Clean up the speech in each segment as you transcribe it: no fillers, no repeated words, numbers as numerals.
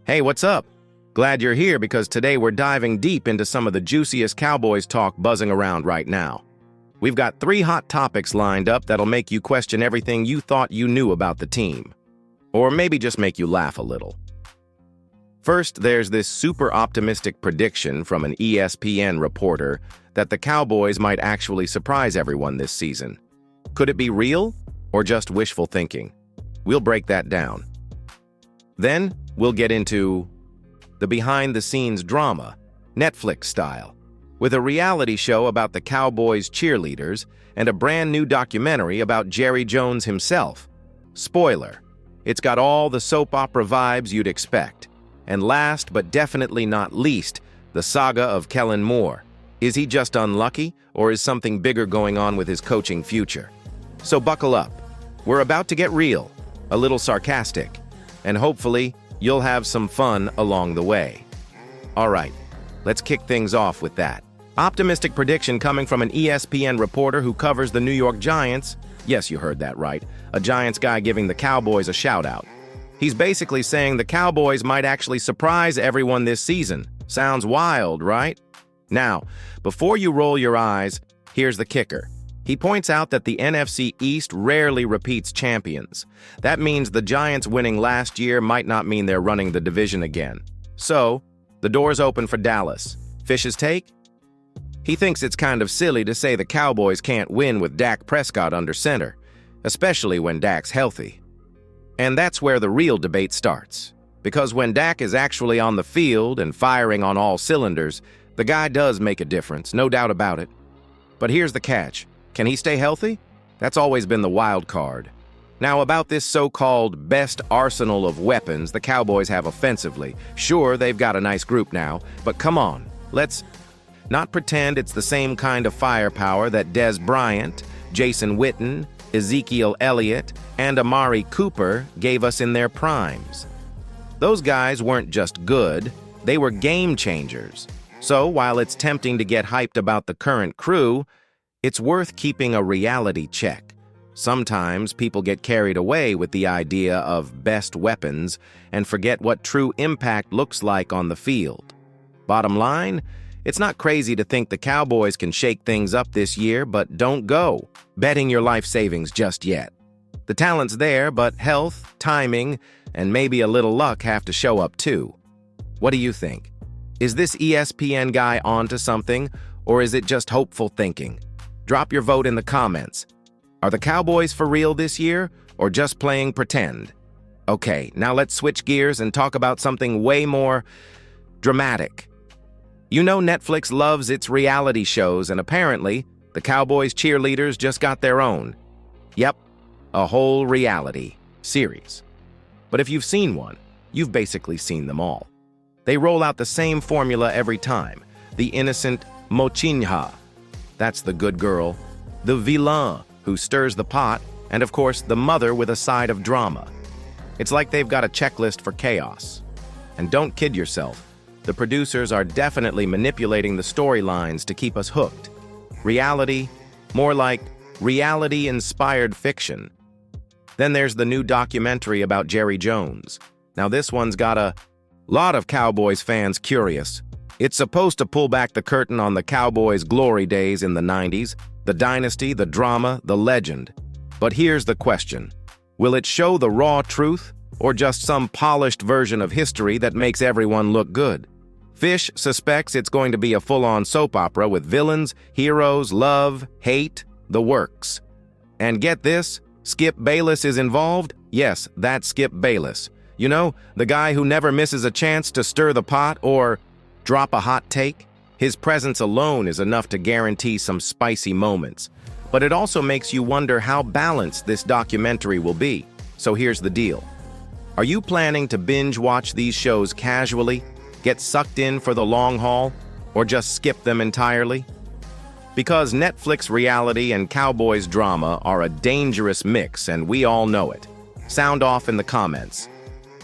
Hey, what's up? Glad you're here because today we're diving deep into some of the juiciest Cowboys talk buzzing around right now. We've got 3 hot topics lined up that'll make you question everything you thought you knew about the team. Or maybe just make you laugh a little. First, there's this super optimistic prediction from an ESPN reporter that the Cowboys might actually surprise everyone this season. Could it be real or just wishful thinking? We'll break that down. Then, we'll get into the behind-the-scenes drama, Netflix style, with a reality show about the Cowboys cheerleaders and a brand new documentary about Jerry Jones himself. Spoiler, it's got all the soap opera vibes you'd expect. And last but definitely not least, the saga of Kellen Moore. Is he just unlucky, or is something bigger going on with his coaching future? So buckle up. We're about to get real, a little sarcastic, and hopefully, you'll have some fun along the way. All right, let's kick things off with that. Optimistic prediction coming from an ESPN reporter who covers the New York Giants. Yes, you heard that right. A Giants guy giving the Cowboys a shout-out. He's basically saying the Cowboys might actually surprise everyone this season. Sounds wild, right? Now, before you roll your eyes, here's the kicker. He points out that the NFC East rarely repeats champions. That means the Giants winning last year might not mean they're running the division again. So, the door's open for Dallas. Fish's take? He thinks it's kind of silly to say the Cowboys can't win with Dak Prescott under center, especially when Dak's healthy. And that's where the real debate starts. Because when Dak is actually on the field and firing on all cylinders, the guy does make a difference, no doubt about it. But here's the catch. Can he stay healthy? That's always been the wild card. Now, about this so-called best arsenal of weapons the Cowboys have offensively. Sure, they've got a nice group now, but come on, let's not pretend it's the same kind of firepower that Dez Bryant, Jason Witten, Ezekiel Elliott, and Amari Cooper gave us in their primes. Those guys weren't just good, they were game changers. So, while it's tempting to get hyped about the current crew, it's worth keeping a reality check. Sometimes people get carried away with the idea of best weapons and forget what true impact looks like on the field. Bottom line, it's not crazy to think the Cowboys can shake things up this year, but don't go betting your life savings just yet. The talent's there, but health, timing, and maybe a little luck have to show up too. What do you think? Is this ESPN guy onto something, or is it just hopeful thinking? Drop your vote in the comments. Are the Cowboys for real this year, or just playing pretend? Okay, now let's switch gears and talk about something way more dramatic. You know Netflix loves its reality shows, and apparently, the Cowboys cheerleaders just got their own. Yep, a whole reality series. But if you've seen one, you've basically seen them all. They roll out the same formula every time. The innocent mochinha. That's the good girl. The vilain, who stirs the pot, and of course, the mother with a side of drama. It's like they've got a checklist for chaos. And don't kid yourself, the producers are definitely manipulating the storylines to keep us hooked. Reality, more like reality-inspired fiction. Then there's the new documentary about Jerry Jones. Now this one's got a lot of Cowboys fans curious. It's supposed to pull back the curtain on the Cowboys' glory days in the 90s, the dynasty, the drama, the legend. But here's the question. Will it show the raw truth, or just some polished version of history that makes everyone look good? Fish suspects it's going to be a full-on soap opera with villains, heroes, love, hate, the works. And get this, Skip Bayless is involved? Yes, that's Skip Bayless. You know, the guy who never misses a chance to stir the pot or drop a hot take? His presence alone is enough to guarantee some spicy moments. But it also makes you wonder how balanced this documentary will be. So here's the deal. Are you planning to binge watch these shows casually, get sucked in for the long haul, or just skip them entirely? Because Netflix reality and Cowboys drama are a dangerous mix, and we all know it. Sound off in the comments.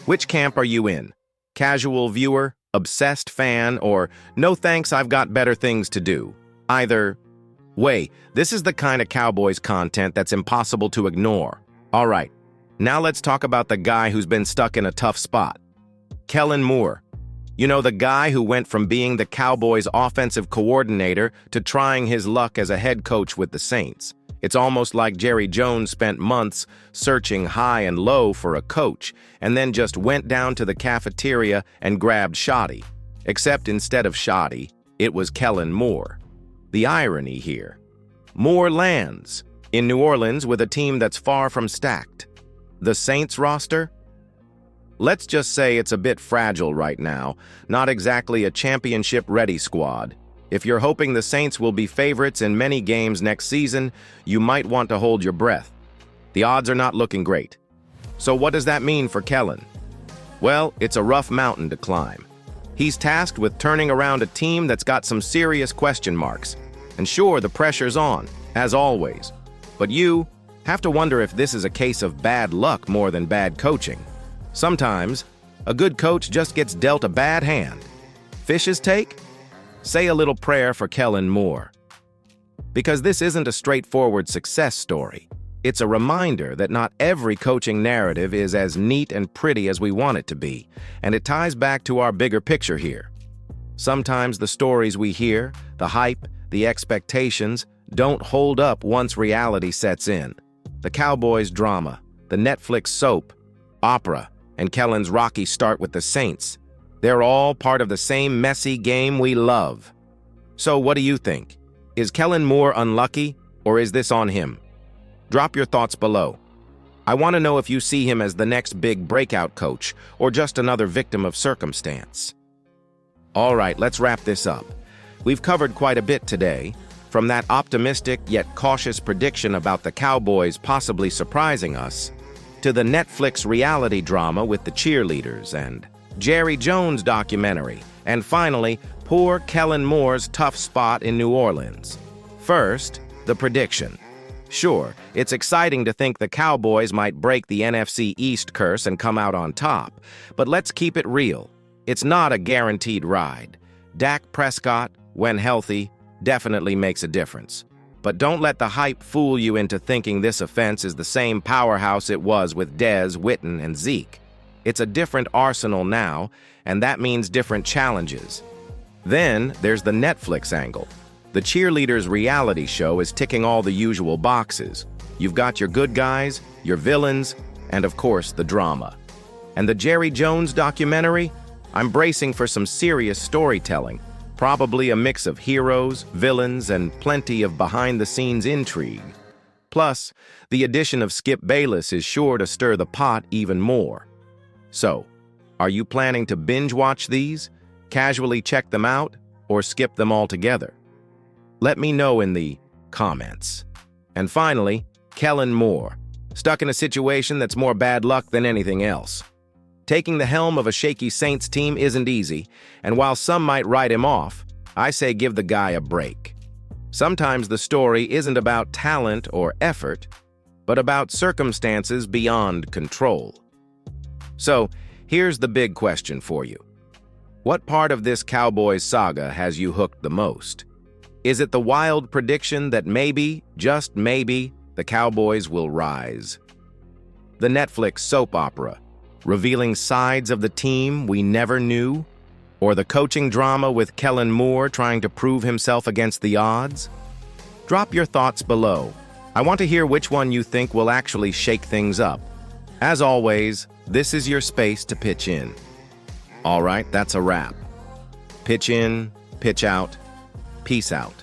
Which camp are you in? Casual viewer, obsessed fan, or no thanks, I've got better things to do? Either way, this is the kind of Cowboys content that's impossible to ignore. All right, now let's talk about the guy who's been stuck in a tough spot. Kellen Moore. You know, the guy who went from being the Cowboys' offensive coordinator to trying his luck as a head coach with the Saints. It's almost like Jerry Jones spent months searching high and low for a coach and then just went down to the cafeteria and grabbed Shoddy. Except instead of Shoddy, it was Kellen Moore. The irony here. Moore lands in New Orleans with a team that's far from stacked. The Saints roster? Let's just say it's a bit fragile right now, not exactly a championship-ready squad. If you're hoping the Saints will be favorites in many games next season, you might want to hold your breath. The odds are not looking great. So what does that mean for Kellen? Well, it's a rough mountain to climb. He's tasked with turning around a team that's got some serious question marks. And sure, the pressure's on, as always. But you have to wonder if this is a case of bad luck more than bad coaching. Sometimes, a good coach just gets dealt a bad hand. Fish's take? Say a little prayer for Kellen Moore. Because this isn't a straightforward success story. It's a reminder that not every coaching narrative is as neat and pretty as we want it to be, and it ties back to our bigger picture here. Sometimes the stories we hear, the hype, the expectations, don't hold up once reality sets in. The Cowboys drama, the Netflix soap, opera, and Kellen's rocky start with the Saints. They're all part of the same messy game we love. So what do you think? Is Kellen Moore unlucky, or is this on him? Drop your thoughts below. I want to know if you see him as the next big breakout coach, or just another victim of circumstance. All right, let's wrap this up. We've covered quite a bit today, from that optimistic yet cautious prediction about the Cowboys possibly surprising us, to the Netflix reality drama with the cheerleaders and Jerry Jones documentary, and finally, poor Kellen Moore's tough spot in New Orleans. First, the prediction. Sure, it's exciting to think the Cowboys might break the NFC East curse and come out on top, but let's keep it real. It's not a guaranteed ride. Dak Prescott, when healthy, definitely makes a difference. But don't let the hype fool you into thinking this offense is the same powerhouse it was with Dez, Witten, and Zeke. It's a different arsenal now, and that means different challenges. Then there's the Netflix angle. The cheerleaders' reality show is ticking all the usual boxes. You've got your good guys, your villains, and of course, the drama. And the Jerry Jones documentary? I'm bracing for some serious storytelling. Probably a mix of heroes, villains, and plenty of behind-the-scenes intrigue. Plus, the addition of Skip Bayless is sure to stir the pot even more. So, are you planning to binge-watch these, casually check them out, or skip them altogether? Let me know in the comments. And finally, Kellen Moore, stuck in a situation that's more bad luck than anything else. Taking the helm of a shaky Saints team isn't easy, and while some might write him off, I say give the guy a break. Sometimes the story isn't about talent or effort, but about circumstances beyond control. So, here's the big question for you. What part of this Cowboys saga has you hooked the most? Is it the wild prediction that maybe, just maybe, the Cowboys will rise? The Netflix soap opera, revealing sides of the team we never knew? Or the coaching drama with Kellen Moore trying to prove himself against the odds? Drop your thoughts below. I want to hear which one you think will actually shake things up. As always, this is your space to pitch in. All right, that's a wrap. Pitch in, pitch out, peace out.